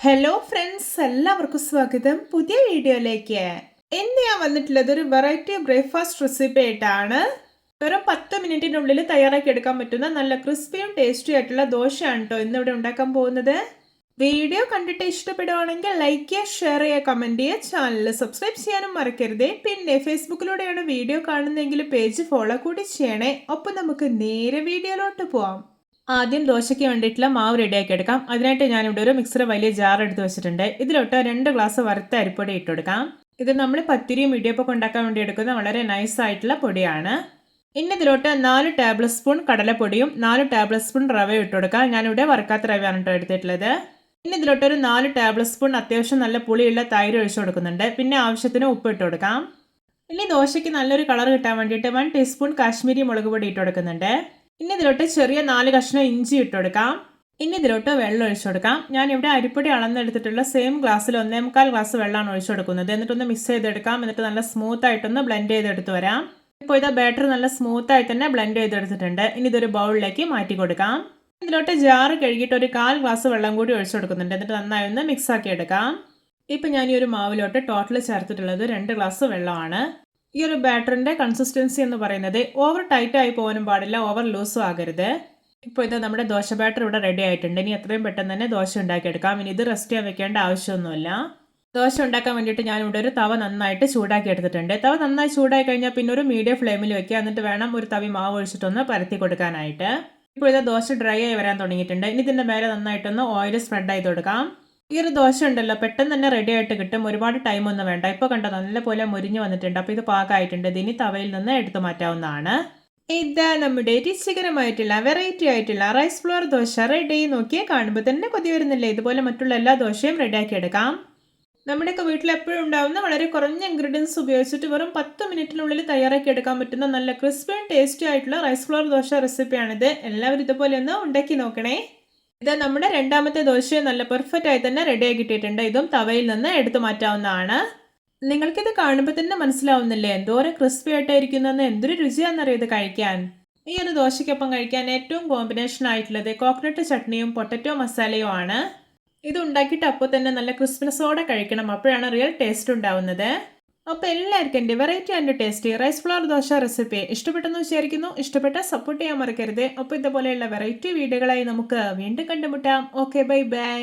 Hello friends, എല്ലാവർക്കും സ്വാഗതം പുതിയ വീഡിയോയിലേക്ക്. ഇന്ന് ഞാൻ വന്നിട്ടുള്ളത് ഒരു വെറൈറ്റി ബ്രേക്ക്ഫാസ്റ്റ് റെസിപ്പി ആയിട്ടാണ്. വെറും 10 മിനിറ്റിനുള്ളിൽ തയ്യാറാക്കി എടുക്കാൻ പറ്റുന്ന നല്ല ക്രിസ്പിയും ടേസ്റ്റി ആയിട്ടുള്ള ദോശയാണ് കേട്ടോ ഇന്നിവിടെ ഉണ്ടാക്കാൻ പോകുന്നത്. വീഡിയോ കണ്ടിട്ട് ഇഷ്ടപ്പെടുവാണെങ്കിൽ ലൈക്ക് ചെയ്യുക, ഷെയർ ചെയ്യുക, കമൻറ്റ് ചെയ്യുക, ചാനൽ സബ്സ്ക്രൈബ് ചെയ്യാനും മറക്കരുത്. പിന്നെ ഫേസ്ബുക്കിലൂടെയാണ് വീഡിയോ കാണുന്നതെങ്കിൽ പേജ് ഫോളോ കൂടി ചെയ്യണേ. ഒപ്പം നമുക്ക് നേരെ വീഡിയോയിലോട്ട് പോവാം. ആദ്യം ദോശയ്ക്ക് വേണ്ടിയിട്ടുള്ള മാവ് റെഡിയാക്കി എടുക്കാം. അതിനായിട്ട് ഞാനിവിടെ ഒരു മിക്സർ വലിയ ജാർ എടുത്ത് വെച്ചിട്ടുണ്ട്. ഇതിലോട്ട് 2 ഗ്ലാസ് വറുത്ത അരിപ്പൊടി ഇട്ടെടുക്കാം. ഇത് നമ്മൾ പത്തിരിയും ഇടിയപ്പൊക്കെ ഉണ്ടാക്കാൻ വേണ്ടി എടുക്കുന്ന വളരെ നൈസ് ആയിട്ടുള്ള പൊടിയാണ്. ഇനി ഇതിലോട്ട് 4 ടേബിൾ സ്പൂൺ കടലപ്പൊടിയും 4 ടേബിൾ സ്പൂൺ റവയും ഇട്ടെടുക്കാം. ഞാനിവിടെ വറുക്കാത്ത റവയാണ് കേട്ടോ എടുത്തിട്ടുള്ളത്. ഇനി ഇതിലോട്ട് ഒരു 4 ടേബിൾ സ്പൂൺ അത്യാവശ്യം നല്ല പുളിയുള്ള തൈര് ഒഴിച്ചു കൊടുക്കുന്നുണ്ട്. പിന്നെ ആവശ്യത്തിന് ഉപ്പ് ഇട്ട് കൊടുക്കാം. ഇനി ദോശയ്ക്ക് നല്ലൊരു കളർ കിട്ടാൻ വേണ്ടിയിട്ട് 1 ടീസ്പൂൺ കാശ്മീരി മുളക് പൊടി ഇട്ട് കൊടുക്കുന്നുണ്ട്. ഇനി ഇതിലോട്ട് ചെറിയ 4 കഷ്ണം ഇഞ്ചി ഇട്ട് കൊടുക്കാം. ഇനി ഇതിലോട്ട് വെള്ളം ഒഴിച്ചു കൊടുക്കാം. ഞാനിവിടെ അരിപ്പൊടി അളന്നെടുത്തിട്ടുള്ള സെയിം ഗ്ലാസ്സിൽ 1.25 ഗ്ലാസ് വെള്ളമാണ് ഒഴിച്ചു കൊടുക്കുന്നത്. എന്നിട്ടൊന്ന് മിക്സ് ചെയ്തെടുക്കാം. എന്നിട്ട് നല്ല സ്മൂത്ത് ആയിട്ടൊന്ന് ബ്ലെൻഡ് ചെയ്തെടുത്ത് വരാം. ഇപ്പോൾ ഇതാ ബാറ്റർ നല്ല സ്മൂത്ത് ആയി തന്നെ ബ്ലെൻഡ് ചെയ്തെടുത്തിട്ടുണ്ട്. ഇനി ഇതൊരു ബൗളിലേക്ക് മാറ്റി കൊടുക്കാം. ഇതിലോട്ട് ജാറ് കഴുകിയിട്ട് ഒരു 1/4 ഗ്ലാസ് വെള്ളം കൂടി ഒഴിച്ചു കൊടുക്കുന്നുണ്ട്. എന്നിട്ട് നന്നായി ഒന്ന് മിക്സ് ആക്കി എടുക്കാം. ഇപ്പം ഞാൻ ഈ ഒരു മാവിലോട്ട് ടോട്ടൽ ചേർത്തിട്ടുള്ളത് 2 ഗ്ലാസ് വെള്ളമാണ്. ഈ ഒരു ബാറ്ററിൻ്റെ കൺസിസ്റ്റൻസി എന്ന് പറയുന്നത് ഓവർ ടൈറ്റ് ആയി പോകാനും പാടില്ല, ഓവർ ലൂസും ആകരുത്. ഇപ്പോൾ ഇത് നമ്മുടെ ദോശ ബാറ്റർ ഇവിടെ റെഡി ആയിട്ടുണ്ട്. ഇനി എത്രയും പെട്ടെന്ന് തന്നെ ദോശ ഉണ്ടാക്കിയെടുക്കാം. ഇനി ഇത് റെസ്റ്റ് ചെയ്യാൻ വെക്കേണ്ട ആവശ്യമൊന്നുമില്ല. ദോശ ഉണ്ടാക്കാൻ വേണ്ടിയിട്ട് ഞാനിവിടെ ഒരു തവ നന്നായിട്ട് ചൂടാക്കി എടുത്തിട്ടുണ്ട്. തവ നന്നായി ചൂടായി കഴിഞ്ഞാൽ പിന്നെ ഒരു മീഡിയം ഫ്ലെയിമിൽ വെക്കുക. എന്നിട്ട് വേണം ഒരു തവി മാവ് ഒഴിച്ചിട്ടൊന്ന് പരത്തി കൊടുക്കാനായിട്ട്. ഇപ്പോൾ ഇത് ദോശ ഡ്രൈ ആയി വരാൻ തുടങ്ങിയിട്ടുണ്ട്. ഇനി ഇതിൻ്റെ മേലെ നന്നായിട്ടൊന്ന് ഓയിൽ സ്പ്രെഡ് ചെയ്ത് കൊടുക്കാം. ഈ ഒരു ദോശ ഉണ്ടല്ലോ പെട്ടെന്ന് തന്നെ റെഡി ആയിട്ട് കിട്ടും. ഒരുപാട് ടൈമൊന്നും വേണ്ട. ഇപ്പോൾ കണ്ടോ നല്ലപോലെ മുരിഞ്ഞ് വന്നിട്ടുണ്ട്. അപ്പോൾ ഇത് പാകമായിട്ടുണ്ട്. ഇതിനി തവയിൽ നിന്ന് എടുത്തു മാറ്റാവുന്നതാണ്. ഇതാ നമ്മുടെ രുചികരമായിട്ടുള്ള വെറൈറ്റി ആയിട്ടുള്ള റൈസ് ഫ്ലോർ ദോശ റെഡി. നോക്കിയാൽ കാണുമ്പോൾ തന്നെ കൊതി വരുന്നില്ലേ? ഇതുപോലെ മറ്റുള്ള എല്ലാ ദോശയും റെഡിയാക്കി എടുക്കാം. നമ്മുടെയൊക്കെ വീട്ടിൽ എപ്പോഴും ഉണ്ടാവുന്ന വളരെ കുറഞ്ഞ ഇൻഗ്രീഡിയൻസ് ഉപയോഗിച്ചിട്ട് വെറും 10 മിനിറ്റിനുള്ളിൽ തയ്യാറാക്കി എടുക്കാൻ പറ്റുന്ന നല്ല ക്രിസ്പി ആൻഡ് ടേസ്റ്റി ആയിട്ടുള്ള റൈസ് ഫ്ലോർ ദോശ റെസിപ്പിയാണിത്. എല്ലാവരും ഇതുപോലെ ഒന്ന് ഉണ്ടാക്കി നോക്കണേ. ഇത് നമ്മുടെ രണ്ടാമത്തെ ദോശയും നല്ല പെർഫെക്റ്റ് ആയി തന്നെ റെഡി ആയി കിട്ടിയിട്ടുണ്ട്. ഇതും തവയിൽ നിന്ന് എടുത്തു മാറ്റാവുന്നതാണ്. നിങ്ങൾക്കിത് കാണുമ്പോൾ തന്നെ മനസ്സിലാവുന്നില്ലേ എന്തോരം ക്രിസ്പി ആയിട്ടായിരിക്കുന്നതെന്ന്? എന്തൊരു രുചിയാണെന്നറിയോ ഇത് കഴിക്കാൻ. ഈ ഒരു ദോശയ്ക്കൊപ്പം കഴിക്കാൻ ഏറ്റവും കോമ്പിനേഷൻ ആയിട്ടുള്ളത് കോക്കനട്ട് ചട്നിയും പൊട്ടറ്റോ മസാലയും ആണ്. ഇത് ഉണ്ടാക്കിയിട്ട് അപ്പോൾ തന്നെ നല്ല ക്രിസ്പിനെസ്സോടെ കഴിക്കണം. അപ്പോഴാണ് റിയൽ ടേസ്റ്റ് ഉണ്ടാവുന്നത്. അപ്പോൾ എല്ലാവർക്കും എൻ്റെ variety and tasty rice flour dosa recipe ഇഷ്ടപ്പെട്ടെന്ന് വിചാരിക്കുന്നു. ഇഷ്ടപ്പെട്ടാൽ സപ്പോർട്ട് ചെയ്യാൻ മറക്കരുത്. അപ്പോൾ ഇതുപോലെയുള്ള വെറൈറ്റി വീഡിയോകളായി നമുക്ക് വീണ്ടും കണ്ടുമുട്ടാം. Okay, bye bye.